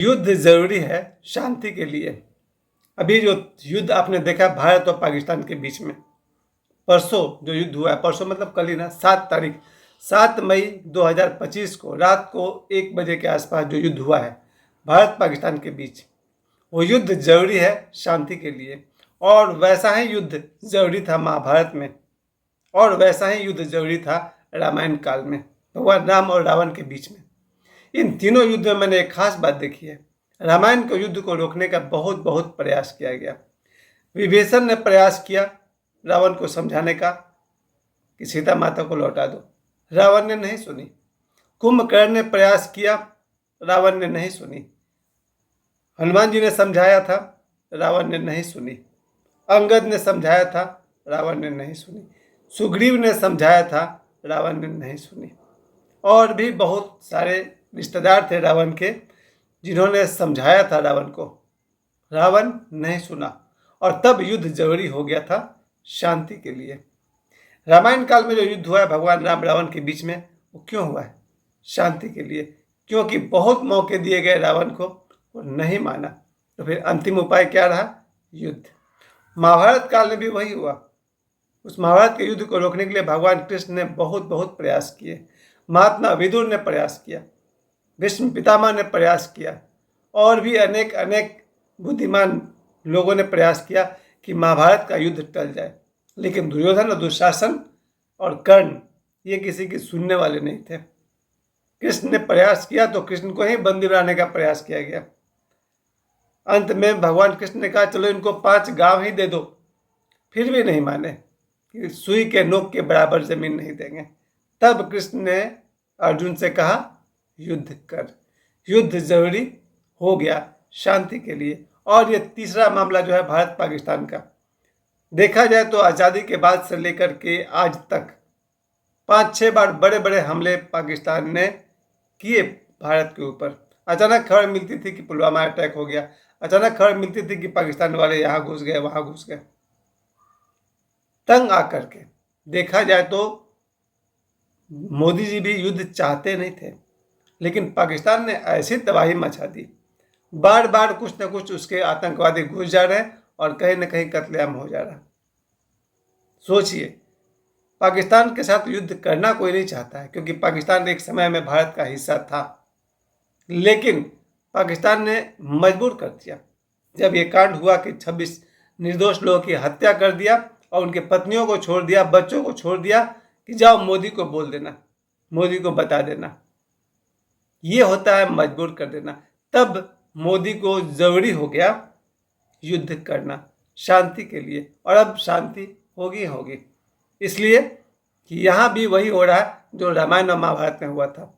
युद्ध जरूरी है शांति के लिए। अभी जो युद्ध आपने देखा भारत और पाकिस्तान के बीच में, परसों जो युद्ध हुआ है, परसों मतलब कल ही ना, 7 तारीख 7 मई 2025 को रात को 1 बजे के आसपास जो युद्ध हुआ है भारत पाकिस्तान के बीच, वो युद्ध जरूरी है शांति के लिए। और वैसा ही युद्ध जरूरी था महाभारत में, और वैसा ही युद्ध जरूरी था रामायण काल में, भगवान राम और रावण के बीच में। इन तीनों युद्ध में मैंने एक खास बात देखी है। रामायण के युद्ध को रोकने का बहुत बहुत प्रयास किया गया। विभीषण ने प्रयास किया रावण को समझाने का कि सीता माता को लौटा दो, रावण ने नहीं सुनी। कुंभकर्ण ने प्रयास किया, रावण ने नहीं सुनी। हनुमान जी ने समझाया था, रावण ने नहीं सुनी। अंगद ने समझाया था, रावण ने नहीं सुनी। सुग्रीव ने समझाया था, रावण ने नहीं सुनी। और भी बहुत सारे रिश्तेदार थे रावण के जिन्होंने समझाया था रावण को, रावण नहीं सुना। और तब युद्ध जरूरी हो गया था शांति के लिए। रामायण काल में जो युद्ध हुआ है भगवान राम रावण के बीच में, वो क्यों हुआ है? शांति के लिए। क्योंकि बहुत मौके दिए गए रावण को, वो नहीं माना। तो फिर अंतिम उपाय क्या रहा? युद्ध। महाभारत काल में भी वही हुआ। उस महाभारत के युद्ध को रोकने के लिए भगवान कृष्ण ने बहुत बहुत प्रयास किए। महात्मा विदुर ने प्रयास किया, भीष्म पितामह ने प्रयास किया, और भी अनेक अनेक बुद्धिमान लोगों ने प्रयास किया कि महाभारत का युद्ध टल जाए। लेकिन दुर्योधन और दुशासन और कर्ण ये किसी की सुनने वाले नहीं थे। कृष्ण ने प्रयास किया तो कृष्ण को ही बंदी बनाने का प्रयास किया गया। अंत में भगवान कृष्ण ने कहा चलो इनको 5 गांव ही दे दो, फिर भी नहीं माने कि सुई के नोक के बराबर जमीन नहीं देंगे। तब कृष्ण ने अर्जुन से कहा युद्ध कर। युद्ध जरूरी हो गया शांति के लिए। और ये तीसरा मामला जो है भारत पाकिस्तान का, देखा जाए तो आज़ादी के बाद से लेकर के आज तक 5-6 बार बड़े बड़े हमले पाकिस्तान ने किए भारत के ऊपर। अचानक खबर मिलती थी कि पुलवामा अटैक हो गया, अचानक खबर मिलती थी कि पाकिस्तान वाले यहाँ घुस गए वहाँ घुस गए। तंग आकर के देखा जाए तो मोदी जी भी युद्ध चाहते नहीं थे, लेकिन पाकिस्तान ने ऐसी तबाही मचा दी। बार बार कुछ न कुछ उसके आतंकवादी घुस जा रहे हैं और कहीं न कहीं कत्लेआम हो जा रहा है। सोचिए, पाकिस्तान के साथ युद्ध करना कोई नहीं चाहता है, क्योंकि पाकिस्तान एक समय में भारत का हिस्सा था। लेकिन पाकिस्तान ने मजबूर कर दिया जब ये कांड हुआ कि 26 निर्दोष लोगों की हत्या कर दिया और उनके पत्नियों को छोड़ दिया, बच्चों को छोड़ दिया कि जाओ मोदी को बोल देना, मोदी को बता देना। ये होता है मजबूर कर देना। तब मोदी को जरूरी हो गया युद्ध करना शांति के लिए, और अब शांति होगी। इसलिए कि यहाँ भी वही हो रहा है जो रामायण और महाभारत में हुआ था।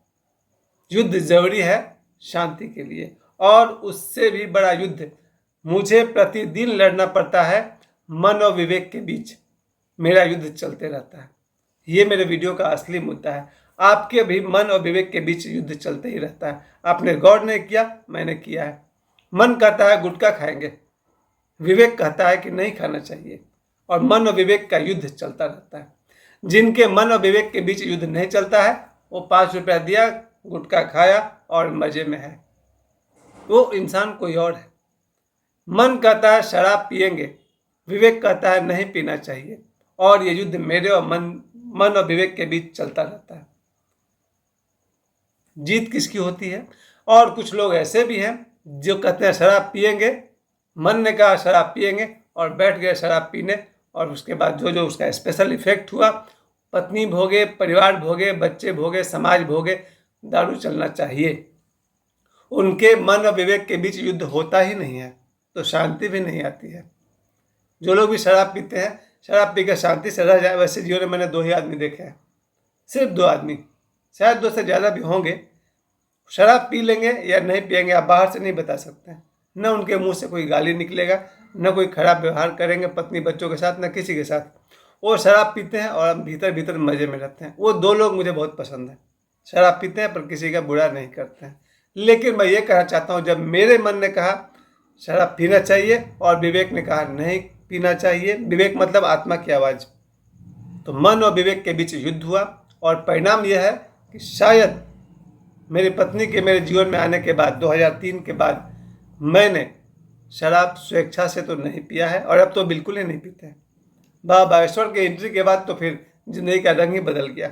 युद्ध जरूरी है शांति के लिए, और उससे भी बड़ा युद्ध मुझे प्रतिदिन लड़ना पड़ता है मन और विवेक के बीच। मेरा युद्ध चलते रहता है। ये मेरे वीडियो का असली मुद्दा है। आपके भी मन और विवेक के बीच युद्ध चलते ही रहता है। आपने गौर नहीं किया, मैंने किया है। मन कहता है गुटखा खाएंगे, विवेक कहता है कि नहीं खाना चाहिए, और मन और विवेक का युद्ध चलता रहता है। जिनके मन और विवेक के बीच युद्ध नहीं चलता है, वो 5 रुपया दिया, गुटखा खाया और मजे में है, वो इंसान कोई और है। मन कहता है शराब पिएंगे, विवेक कहता है नहीं पीना चाहिए, और ये युद्ध मेरे और मन और विवेक के बीच चलता रहता है। जीत किसकी होती है? और कुछ लोग ऐसे भी हैं जो कहते हैं शराब पिएंगे, मन ने कहा शराब पिएंगे और बैठ गए शराब पीने, और उसके बाद जो जो उसका स्पेशल इफेक्ट हुआ, पत्नी भोगे, परिवार भोगे, बच्चे भोगे, समाज भोगे, दारू चलना चाहिए। उनके मन और विवेक के बीच युद्ध होता ही नहीं है, तो शांति भी नहीं आती है। जो लोग भी शराब पीते हैं, शराब पीकर शांति से रह जाए, वैसे जीवन में मैंने 2 ही आदमी देखे हैं, सिर्फ 2 आदमी, शायद 2 से ज़्यादा भी होंगे। शराब पी लेंगे या नहीं पिएंगे आप बाहर से नहीं बता सकते। न उनके मुंह से कोई गाली निकलेगा, न कोई खराब व्यवहार करेंगे पत्नी बच्चों के साथ, न किसी के साथ। वो शराब पीते हैं और हम भीतर भीतर मज़े में रहते हैं। वो 2 लोग मुझे बहुत पसंद हैं, शराब पीते हैं पर किसी का बुरा नहीं करते हैं। लेकिन मैं ये कहना चाहता हूँ, जब मेरे मन ने कहा शराब पीना चाहिए और विवेक ने कहा नहीं पीना चाहिए, विवेक मतलब आत्मा की आवाज़, तो मन और विवेक के बीच युद्ध हुआ। और परिणाम यह है कि शायद मेरी पत्नी के मेरे जीवन में आने के बाद 2003 के बाद मैंने शराब स्वेच्छा से तो नहीं पिया है और अब तो बिल्कुल ही नहीं पीते हैं। बाबा बागेश्वर के एंट्री के बाद तो फिर जिंदगी का रंग ही बदल गया।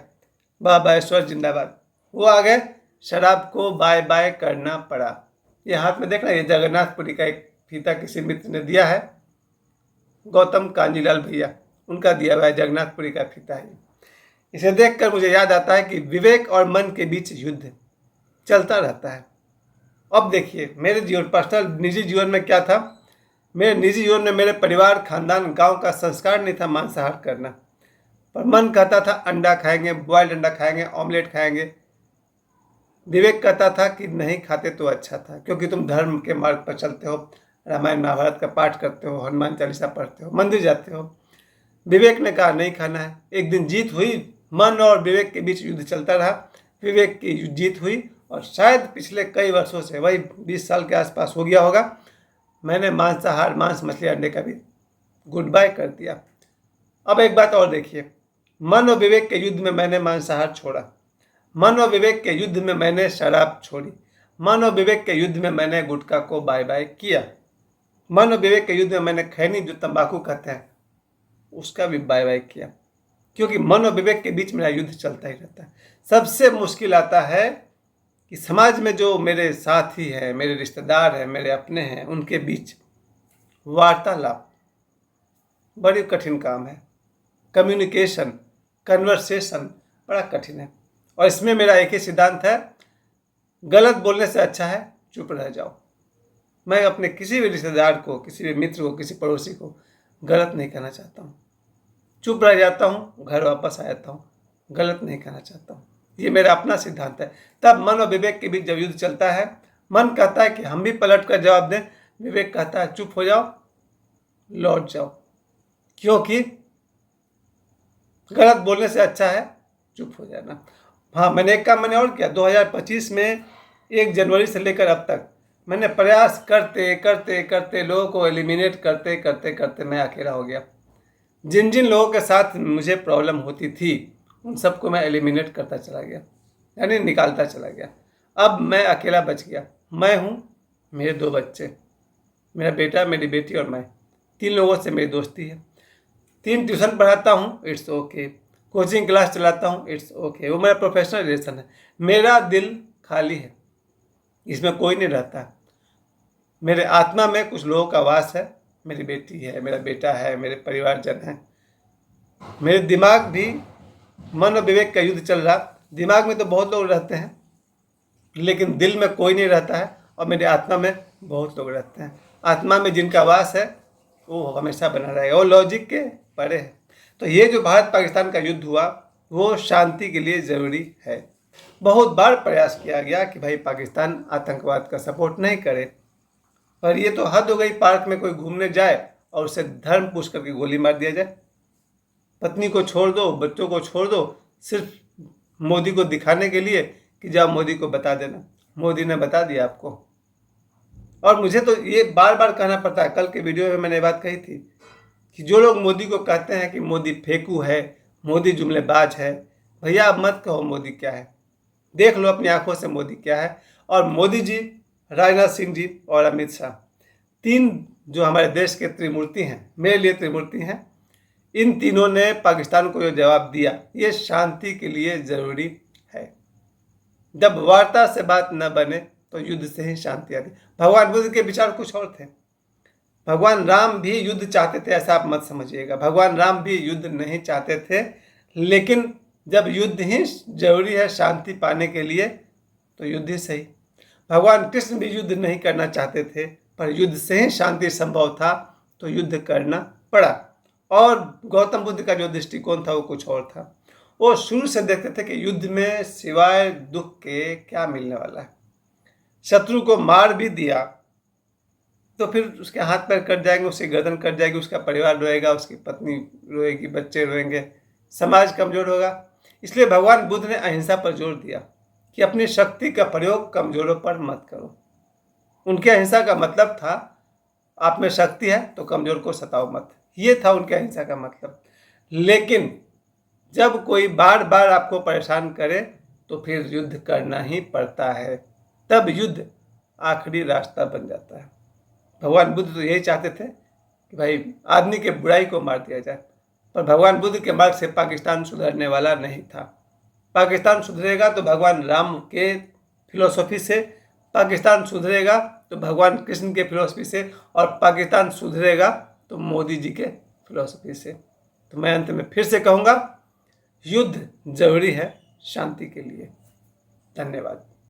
बाबा बागेश्वर जिंदाबाद। वो आ गए, शराब को बाय बाय करना पड़ा। ये हाथ में देखना, ये जगन्नाथपुरी का एक फीता किसी मित्र ने दिया है, गौतम कांजीलाल भैया, उनका दिया हुआ है जगन्नाथपुरी का फीता है। इसे देखकर मुझे याद आता है कि विवेक और मन के बीच युद्ध चलता रहता है। अब देखिए मेरे जीवन, पर्सनल निजी जीवन में क्या था। मेरे निजी जीवन में मेरे परिवार, खानदान, गांव का संस्कार नहीं था मांसाहार करना, पर मन कहता था अंडा खाएंगे, बॉयल्ड अंडा खाएंगे, ऑमलेट खाएंगे। विवेक कहता था कि नहीं खाते तो अच्छा था, क्योंकि तुम धर्म के मार्ग पर चलते हो, रामायण महाभारत का पाठ करते हो, हनुमान चालीसा पढ़ते हो, मंदिर जाते हो। विवेक ने कहा नहीं खाना है। एक दिन जीत हुई, मन और विवेक के बीच युद्ध चलता रहा। विवेक की जीत हुई और शायद पिछले कई वर्षों से, वही 20 साल के आसपास हो गया होगा, मैंने मांसाहार, मांस, मछली, अंडे का भी गुड बाय कर दिया। अब एक बात और देखिए, मन और विवेक के युद्ध में मैंने मांसाहार छोड़ा, मन और विवेक के युद्ध में मैंने शराब छोड़ी, मन और विवेक के युद्ध में मैंने गुटखा को बाय बाय किया, मन और विवेक के युद्ध में मैंने खैनी, जो तंबाकू कहते हैं, उसका भी बाय बाय किया। क्योंकि मन और विवेक के बीच मेरा युद्ध चलता ही रहता है। सबसे मुश्किल आता है कि समाज में जो मेरे साथी हैं, मेरे रिश्तेदार हैं, मेरे अपने हैं, उनके बीच वार्तालाप बड़ी कठिन काम है। कम्युनिकेशन, कन्वर्सेशन बड़ा कठिन है। और इसमें मेरा एक ही सिद्धांत है, गलत बोलने से अच्छा है चुप रह जाओ। मैं अपने किसी भी रिश्तेदार को, किसी भी मित्र को, किसी पड़ोसी को गलत नहीं कहना चाहता हूँ, चुप रह जाता हूँ, घर वापस आ जाता हूँ, गलत नहीं कहना चाहता हूँ। ये मेरा अपना सिद्धांत है। तब मन और विवेक के बीच जब युद्ध चलता है, मन कहता है कि हम भी पलट कर जवाब दें, विवेक कहता है चुप हो जाओ, लौट जाओ, क्योंकि गलत बोलने से अच्छा है चुप हो जाना। हाँ, मैंने एक काम और किया। 2025 में 1 जनवरी से लेकर अब तक मैंने प्रयास करते करते करते लोगों को एलिमिनेट करते करते करते मैं अकेला हो गया। जिन जिन लोगों के साथ मुझे प्रॉब्लम होती थी उन सबको मैं एलिमिनेट करता चला गया, यानी निकालता चला गया। अब मैं अकेला बच गया। मैं हूँ, मेरे 2 बच्चे, मेरा बेटा, मेरी बेटी और मैं। 3 लोगों से मेरी दोस्ती है। 3 ट्यूशन पढ़ाता हूँ, इट्स ओके। कोचिंग क्लास चलाता हूँ, इट्स ओके। वो मेरा प्रोफेशनल रिलेशन है। मेरा दिल खाली है, इसमें कोई नहीं रहता। मेरे आत्मा में कुछ लोगों का वास है। मेरी बेटी है, मेरा बेटा है, मेरे परिवारजन हैं। मेरे दिमाग भी मन और विवेक का युद्ध चल रहा। दिमाग में तो बहुत लोग रहते हैं, लेकिन दिल में कोई नहीं रहता है। और मेरे आत्मा में बहुत लोग रहते हैं। आत्मा में जिनका वास है वो हमेशा बना रहेगा, वो लॉजिक के परे है। तो ये जो भारत पाकिस्तान का युद्ध हुआ वो शांति के लिए ज़रूरी है। बहुत बार प्रयास किया गया कि भाई पाकिस्तान आतंकवाद का सपोर्ट नहीं करे, पर ये तो हद हो गई। पार्क में कोई घूमने जाए और उसे धर्म पूछ करके गोली मार दिया जाए। पत्नी को छोड़ दो, बच्चों को छोड़ दो, सिर्फ मोदी को दिखाने के लिए कि जाओ मोदी को बता देना। मोदी ने बता दिया आपको। और मुझे तो ये बार बार कहना पड़ता है। कल के वीडियो में मैंने बात कही थी कि जो लोग मोदी को कहते हैं कि मोदी फेंकू है, मोदी जुमलेबाज है, भैया आप मत कहो मोदी क्या है, देख लो अपनी आंखों से मोदी क्या है। और मोदी जी, राजनाथ सिंह जी और अमित शाह, 3 जो हमारे देश के त्रिमूर्ति हैं, मेरे लिए त्रिमूर्ति हैं, इन तीनों ने पाकिस्तान को जो जवाब दिया ये शांति के लिए ज़रूरी है। जब वार्ता से बात न बने तो युद्ध से ही शांति आती। भगवान बुद्ध के विचार कुछ और थे। भगवान राम भी युद्ध चाहते थे, ऐसा आप मत समझिएगा। भगवान राम भी युद्ध नहीं चाहते थे, लेकिन जब युद्ध ही जरूरी है शांति पाने के लिए तो युद्ध ही सही। भगवान कृष्ण भी युद्ध नहीं करना चाहते थे, पर युद्ध से ही शांति संभव था तो युद्ध करना पड़ा। और गौतम बुद्ध का जो दृष्टिकोण था वो कुछ और था। वो शुरू से देखते थे कि युद्ध में सिवाय दुख के क्या मिलने वाला है। शत्रु को मार भी दिया तो फिर उसके हाथ पैर कट जाएंगे, उसकी गर्दन कट जाएगी, उसका परिवार रोएगा, उसकी पत्नी रोएगी, बच्चे रोएंगे, समाज कमजोर होगा। इसलिए भगवान बुद्ध ने अहिंसा पर जोर दिया कि अपनी शक्ति का प्रयोग कमजोरों पर मत करो। उनके अहिंसा का मतलब था आप में शक्ति है तो कमजोर को सताओ मत, ये था उनके अहिंसा का मतलब। लेकिन जब कोई बार बार आपको परेशान करे तो फिर युद्ध करना ही पड़ता है, तब युद्ध आखिरी रास्ता बन जाता है। भगवान बुद्ध तो यही चाहते थे कि भाई आदमी के बुराई को मार दिया जाए, पर भगवान बुद्ध के मार्ग से पाकिस्तान सुधरने वाला नहीं था। पाकिस्तान सुधरेगा तो भगवान राम के फिलोसफी से, पाकिस्तान सुधरेगा तो भगवान कृष्ण के फिलोसफी से, और पाकिस्तान सुधरेगा तो मोदी जी के फिलोसफी से। तो मैं अंत में फिर से कहूँगा, युद्ध जरूरी है शांति के लिए। धन्यवाद।